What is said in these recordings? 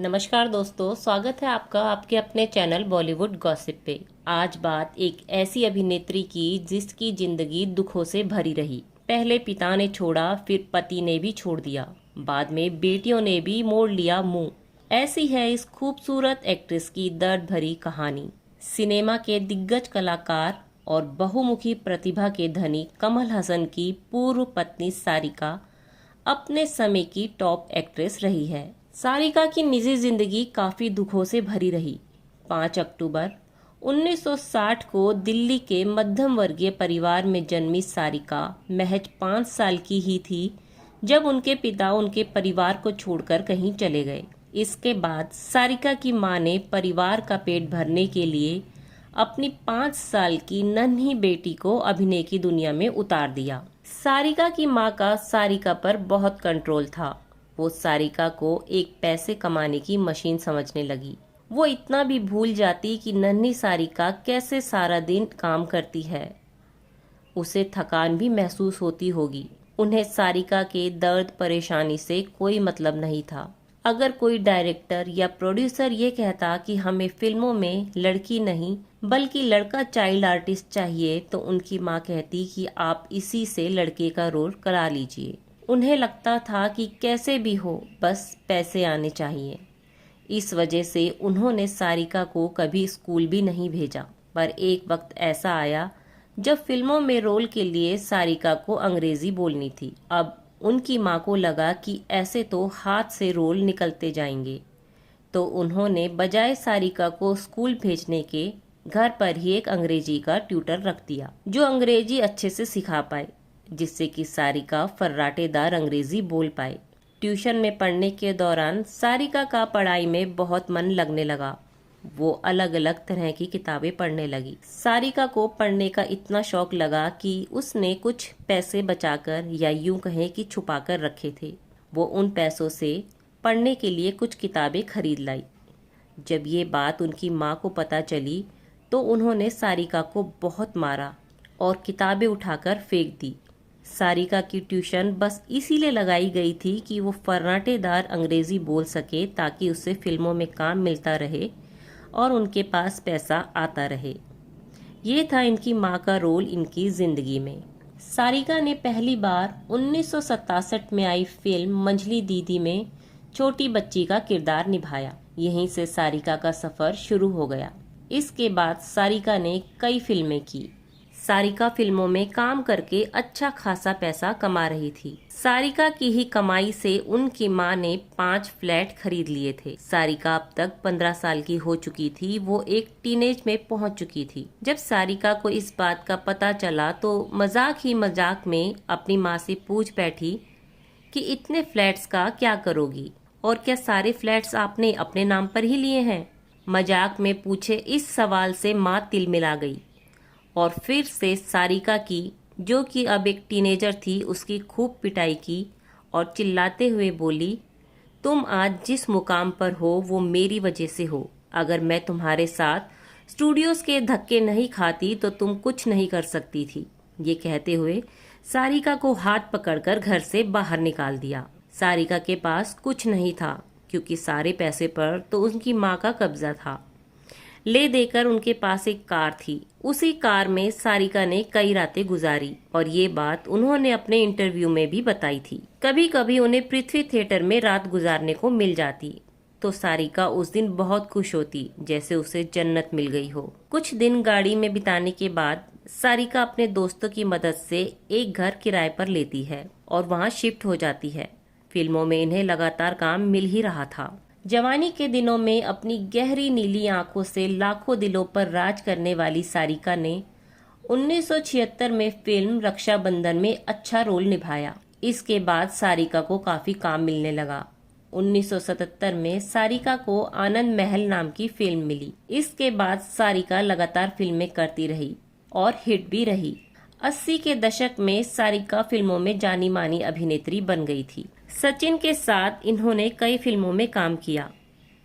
नमस्कार दोस्तों, स्वागत है आपका आपके अपने चैनल बॉलीवुड गॉसिप पे। आज बात एक ऐसी अभिनेत्री की जिसकी जिंदगी दुखों से भरी रही। पहले पिता ने छोड़ा, फिर पति ने भी छोड़ दिया, बाद में बेटियों ने भी मोड़ लिया मुंह। ऐसी है इस खूबसूरत एक्ट्रेस की दर्द भरी कहानी। सिनेमा के दिग्गज कलाकार और बहुमुखी प्रतिभा के धनी कमल हसन की पूर्व पत्नी सारिका अपने समय की टॉप एक्ट्रेस रही है। सारिका की निजी जिंदगी काफी दुखों से भरी रही। 5 अक्टूबर 1960 को दिल्ली के मध्यम वर्गीय परिवार में जन्मी सारिका महज 5 साल की ही थी जब उनके पिता उनके परिवार को छोड़कर कहीं चले गए। इसके बाद सारिका की मां ने परिवार का पेट भरने के लिए अपनी 5 साल की नन्ही बेटी को अभिनय की दुनिया में उतार दिया। सारिका की मां का सारिका पर बहुत कंट्रोल था। वो सारिका को एक पैसे कमाने की मशीन समझने लगी। वो इतना भी भूल जाती कि नन्ही सारिका कैसे सारा दिन काम करती है। उसे थकान भी महसूस होती होगी। उन्हें सारिका के दर्द परेशानी से कोई मतलब नहीं था। अगर कोई डायरेक्टर या प्रोड्यूसर ये कहता कि हमें फिल्मों में लड़की नहीं बल्कि लड़का चाइल्ड आर्टिस्ट चाहिए, तो उनकी माँ कहती कि आप इसी से लड़के का रोल करा लीजिए। उन्हें लगता था कि कैसे भी हो, बस पैसे आने चाहिए। इस वजह से उन्होंने सारिका को कभी स्कूल भी नहीं भेजा। पर एक वक्त ऐसा आया जब फिल्मों में रोल के लिए सारिका को अंग्रेजी बोलनी थी। अब उनकी माँ को लगा कि ऐसे तो हाथ से रोल निकलते जाएंगे, तो उन्होंने बजाय सारिका को स्कूल भेजने के घर पर ही एक अंग्रेजी का ट्यूटर रख दिया जो अंग्रेजी अच्छे से सिखा पाए, जिससे कि सारिका फर्राटेदार अंग्रेजी बोल पाए। ट्यूशन में पढ़ने के दौरान सारिका का पढ़ाई में बहुत मन लगने लगा। वो अलग अलग तरह की किताबें पढ़ने लगी। सारिका को पढ़ने का इतना शौक लगा कि उसने कुछ पैसे बचाकर या यूं कहें कि छुपाकर रखे थे। वो उन पैसों से पढ़ने के लिए कुछ किताबें खरीद लाई। जब ये बात उनकी माँ को पता चली तो उन्होंने सारिका को बहुत मारा और किताबें उठाकर फेंक दी। सारिका की ट्यूशन बस इसीलिए लगाई गई थी कि वो फर्राटेदार अंग्रेजी बोल सके, ताकि उसे फिल्मों में काम मिलता रहे और उनके पास पैसा आता रहे। ये था इनकी माँ का रोल इनकी जिंदगी में। सारिका ने पहली बार 1967 में आई फिल्म मंझली दीदी में छोटी बच्ची का किरदार निभाया। यहीं से सारिका का सफर शुरू हो गया। इसके बाद सारिका ने कई फिल्में की। सारिका फिल्मों में काम करके अच्छा खासा पैसा कमा रही थी। सारिका की ही कमाई से उनकी माँ ने 5 फ्लैट खरीद लिए थे। सारिका अब तक 15 साल की हो चुकी थी। वो एक टीनेज में पहुंच चुकी थी। जब सारिका को इस बात का पता चला तो मजाक ही मजाक में अपनी माँ से पूछ बैठी कि इतने फ्लैट्स का क्या करोगी, और क्या सारे फ्लैट्स आपने अपने नाम पर ही लिए हैं? मजाक में पूछे इस सवाल से माँ तिलमिला गई और फिर से सारिका की, जो कि अब एक टीनेजर थी, उसकी खूब पिटाई की और चिल्लाते हुए बोली, तुम आज जिस मुकाम पर हो वो मेरी वजह से हो। अगर मैं तुम्हारे साथ स्टूडियोज के धक्के नहीं खाती तो तुम कुछ नहीं कर सकती थी। ये कहते हुए सारिका को हाथ पकड़कर घर से बाहर निकाल दिया। सारिका के पास कुछ नहीं था, क्योंकि सारे पैसे पर तो उनकी माँ का कब्जा था। ले देकर उनके पास एक कार थी। उसी कार में सारिका ने कई रातें गुजारी और ये बात उन्होंने अपने इंटरव्यू में भी बताई थी। कभी कभी उन्हें पृथ्वी थिएटर में रात गुजारने को मिल जाती तो सारिका उस दिन बहुत खुश होती, जैसे उसे जन्नत मिल गई हो। कुछ दिन गाड़ी में बिताने के बाद सारिका अपने दोस्तों की मदद से एक घर किराए पर लेती है और वहाँ शिफ्ट हो जाती है। फिल्मों में इन्हें लगातार काम मिल ही रहा था। जवानी के दिनों में अपनी गहरी नीली आंखों से लाखों दिलों पर राज करने वाली सारिका ने 1976 में फिल्म रक्षाबंधन में अच्छा रोल निभाया। इसके बाद सारिका को काफी काम मिलने लगा। 1977 में सारिका को आनंद महल नाम की फिल्म मिली। इसके बाद सारिका लगातार फिल्में करती रही और हिट भी रही। 80 के दशक में सारिका फिल्मों में जानी मानी अभिनेत्री बन गई थी। सचिन के साथ इन्होंने कई फिल्मों में काम किया।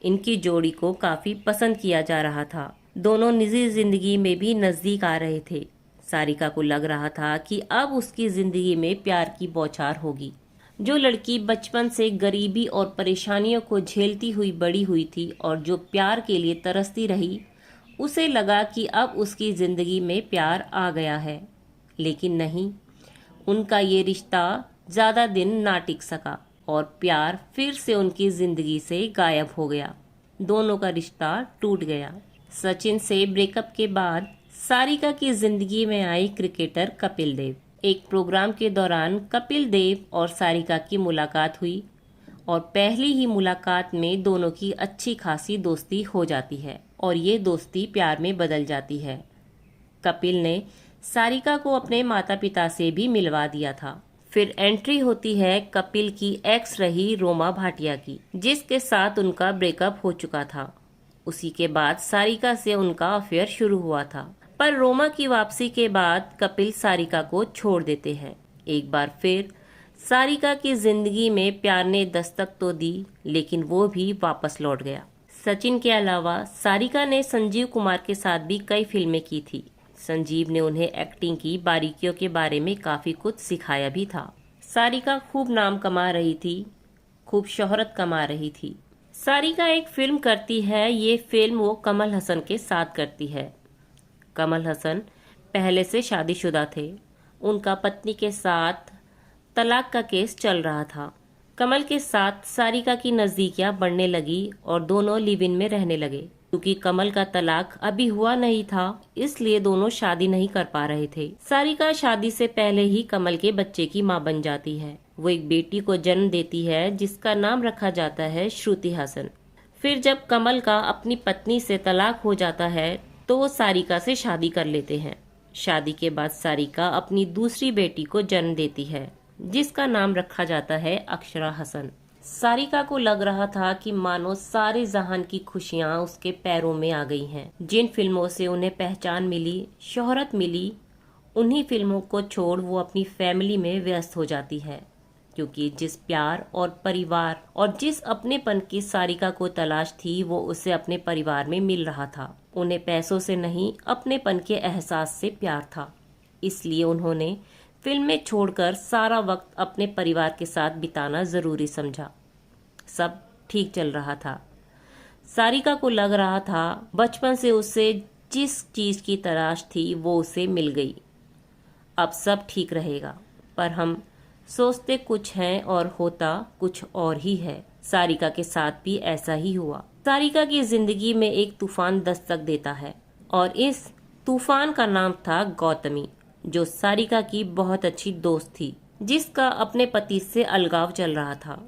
इनकी जोड़ी को काफी पसंद किया जा रहा था। दोनों निजी जिंदगी में भी नजदीक आ रहे थे। सारिका को लग रहा था कि अब उसकी जिंदगी में प्यार की बौछार होगी। जो लड़की बचपन से गरीबी और परेशानियों को झेलती हुई बड़ी हुई थी और जो प्यार के लिए तरसती रही, उसे लगा कि अब उसकी जिंदगी में प्यार आ गया है। लेकिन नहीं, उनका ये रिश्ता ज्यादा दिन ना टिक सका और प्यार फिर से उनकी जिंदगी से गायब हो गया। दोनों का रिश्ता टूट गया। सचिन से ब्रेकअप के बाद सारिका की जिंदगी में आई क्रिकेटर कपिल देव। एक प्रोग्राम के दौरान कपिल देव और सारिका की मुलाकात हुई और पहली ही मुलाकात में दोनों की अच्छी खासी दोस्ती हो जाती है और ये दोस्ती प्यार में बदल जाती है। कपिल ने सारिका को अपने माता पिता से भी मिलवा दिया था। फिर एंट्री होती है कपिल की एक्स रही रोमा भाटिया की, जिसके साथ उनका ब्रेकअप हो चुका था। उसी के बाद सारिका से उनका अफेयर शुरू हुआ था, पर रोमा की वापसी के बाद कपिल सारिका को छोड़ देते हैं। एक बार फिर सारिका की जिंदगी में प्यार ने दस्तक तो दी, लेकिन वो भी वापस लौट गया। सचिन के अलावा सारिका ने संजीव कुमार के साथ भी कई फिल्में की थी। संजीव ने उन्हें एक्टिंग की बारीकियों के बारे में काफी कुछ सिखाया भी था। सारिका खूब नाम कमा रही थी, खूब शोहरत कमा रही थी। सारिका एक फिल्म करती है। ये फिल्म वो कमल हसन के साथ करती है। कमल हसन पहले से शादीशुदा थे। उनका पत्नी के साथ तलाक का केस चल रहा था। कमल के साथ सारिका की नजदीकियां बढ़ने लगी और दोनों लिव इन में रहने लगे। क्योंकि कमल का तलाक अभी हुआ नहीं था, इसलिए दोनों शादी नहीं कर पा रहे थे। सारिका शादी से पहले ही कमल के बच्चे की मां बन जाती है। वो एक बेटी को जन्म देती है जिसका नाम रखा जाता है श्रुति हसन। फिर जब कमल का अपनी पत्नी से तलाक हो जाता है तो वो सारिका से शादी कर लेते हैं। शादी के बाद सारिका अपनी दूसरी बेटी को जन्म देती है जिसका नाम रखा जाता है अक्षरा हसन। सारिका को लग रहा था कि मानो सारे जहान की खुशियां उसके पैरों में आ गई हैं। जिन फिल्मों से उन्हें पहचान मिली, शोहरत मिली, उन्हीं फिल्मों को छोड़ वो अपनी फैमिली में व्यस्त हो जाती है। क्योंकि जिस प्यार और परिवार और जिस अपनेपन की सारिका को तलाश थी, वो उसे अपने परिवार में मिल रहा था। उन्हें पैसों से नहीं, अपनेपन के एहसास से प्यार था। इसलिए उन्होंने फिल्में छोड़कर सारा वक्त अपने परिवार के साथ बिताना जरूरी समझा। सब ठीक चल रहा था। सारिका को लग रहा था बचपन से उसे जिस चीज की तलाश थी वो उसे मिल गई। अब सब ठीक रहेगा। पर हम सोचते कुछ हैं और होता कुछ और ही है। सारिका के साथ भी ऐसा ही हुआ। सारिका की जिंदगी में एक तूफान दस्तक देता है और इस तूफान का नाम था गौतमी, जो सारिका की बहुत अच्छी दोस्त थी, जिसका अपने पति से अलगाव चल रहा था।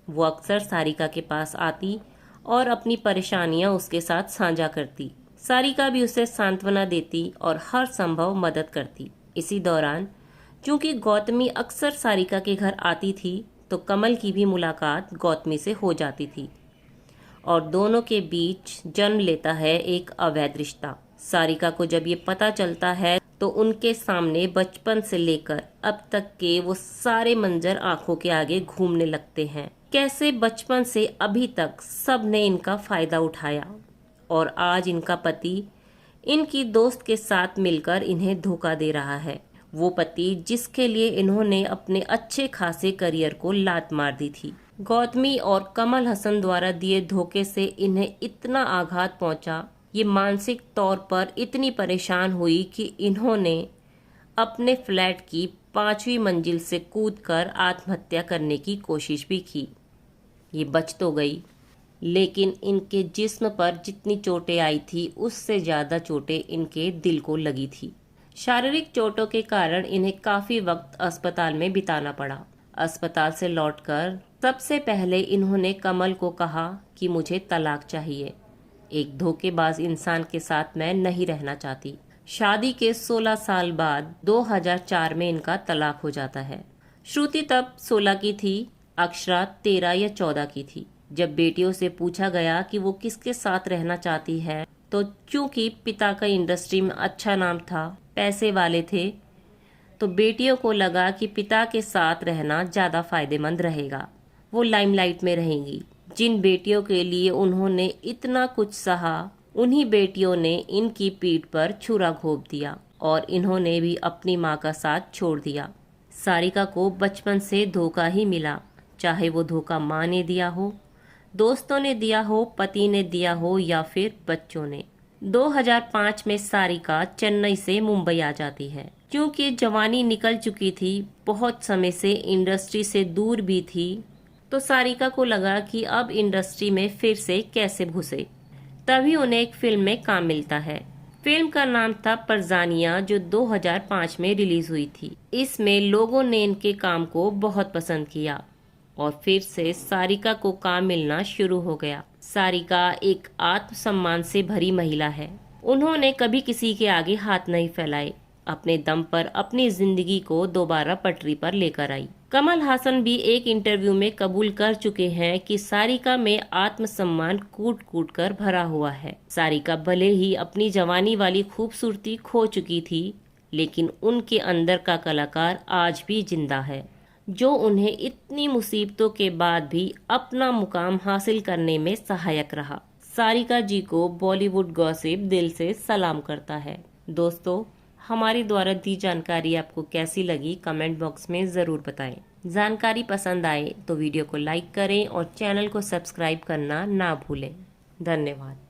वो अक्सर सारिका के पास आती और अपनी परेशानियां उसके साथ साझा करती। सारिका भी उसे सांत्वना देती और हर संभव मदद करती। इसी दौरान चूंकि गौतमी अक्सर सारिका के घर आती थी, तो कमल की भी मुलाकात गौतमी से हो जाती थी और दोनों के बीच जन्म लेता है एक अवैध रिश्ता। सारिका को जब ये पता चलता है तो उनके सामने बचपन से लेकर अब तक के वो सारे मंजर आंखों के आगे घूमने लगते हैं। कैसे बचपन से अभी तक सब ने इनका फायदा उठाया और आज इनका पति इनकी दोस्त के साथ मिलकर इन्हें धोखा दे रहा है। वो पति जिसके लिए इन्होंने अपने अच्छे खासे करियर को लात मार दी थी। गौतमी और कमल हसन द्वारा दिए धोखे से इन्हें इतना आघात पहुंचा, ये मानसिक तौर पर इतनी परेशान हुई कि इन्होंने अपने फ्लैट की 5वीं मंजिल से कूदकर आत्महत्या करने की कोशिश भी की। ये बच तो गई, लेकिन इनके जिस्म पर जितनी चोटें आई थी उससे ज्यादा चोटें इनके दिल को लगी थी। शारीरिक चोटों के कारण इन्हें काफी वक्त अस्पताल में बिताना पड़ा। अस्पताल से लौटकर सबसे पहले इन्होंने कमल को कहा कि मुझे तलाक चाहिए। एक धोखेबाज इंसान के साथ मैं नहीं रहना चाहती। शादी के 16 साल बाद 2004 में इनका तलाक हो जाता है। श्रुति तब 16 की थी, अक्षरा 13 या 14 की थी। जब बेटियों से पूछा गया कि वो किसके साथ रहना चाहती है, तो चूंकि पिता का इंडस्ट्री में अच्छा नाम था, पैसे वाले थे, तो बेटियों को लगा कि पिता के साथ रहना ज्यादा फायदेमंद रहेगा, वो लाइमलाइट में रहेंगी। जिन बेटियों के लिए उन्होंने इतना कुछ सहा, उन्हीं बेटियों ने इनकी पीठ पर छुरा घोंप दिया और इन्होंने भी अपनी माँ का साथ छोड़ दिया। सारिका को बचपन से धोखा ही मिला, चाहे वो धोखा माँ ने दिया हो, दोस्तों ने दिया हो, पति ने दिया हो या फिर बच्चों ने। 2005 में सारिका चेन्नई से मुंबई आ जाती है। क्योंकि जवानी निकल चुकी थी, बहुत समय से इंडस्ट्री से दूर भी थी, तो सारिका को लगा कि अब इंडस्ट्री में फिर से कैसे घुसे। तभी उन्हें एक फिल्म में काम मिलता है। फिल्म का नाम था परजानिया, जो 2005 में रिलीज हुई थी। इसमें लोगों ने इनके काम को बहुत पसंद किया और फिर से सारिका को काम मिलना शुरू हो गया। सारिका एक आत्मसम्मान से भरी महिला है। उन्होंने कभी किसी के आगे हाथ नहीं फैलाए, अपने दम पर अपनी जिंदगी को दोबारा पटरी पर लेकर आई। कमल हासन भी एक इंटरव्यू में कबूल कर चुके हैं कि सारिका में आत्मसम्मान कूट कूट कर भरा हुआ है। सारिका भले ही अपनी जवानी वाली खूबसूरती खो चुकी थी, लेकिन उनके अंदर का कलाकार आज भी जिंदा है, जो उन्हें इतनी मुसीबतों के बाद भी अपना मुकाम हासिल करने में सहायक रहा। सारिका जी को बॉलीवुड गॉसिप दिल से सलाम करता है। दोस्तों, हमारी द्वारा दी जानकारी आपको कैसी लगी, कमेंट बॉक्स में ज़रूर बताएं। जानकारी पसंद आए तो वीडियो को लाइक करें और चैनल को सब्सक्राइब करना ना भूलें। धन्यवाद।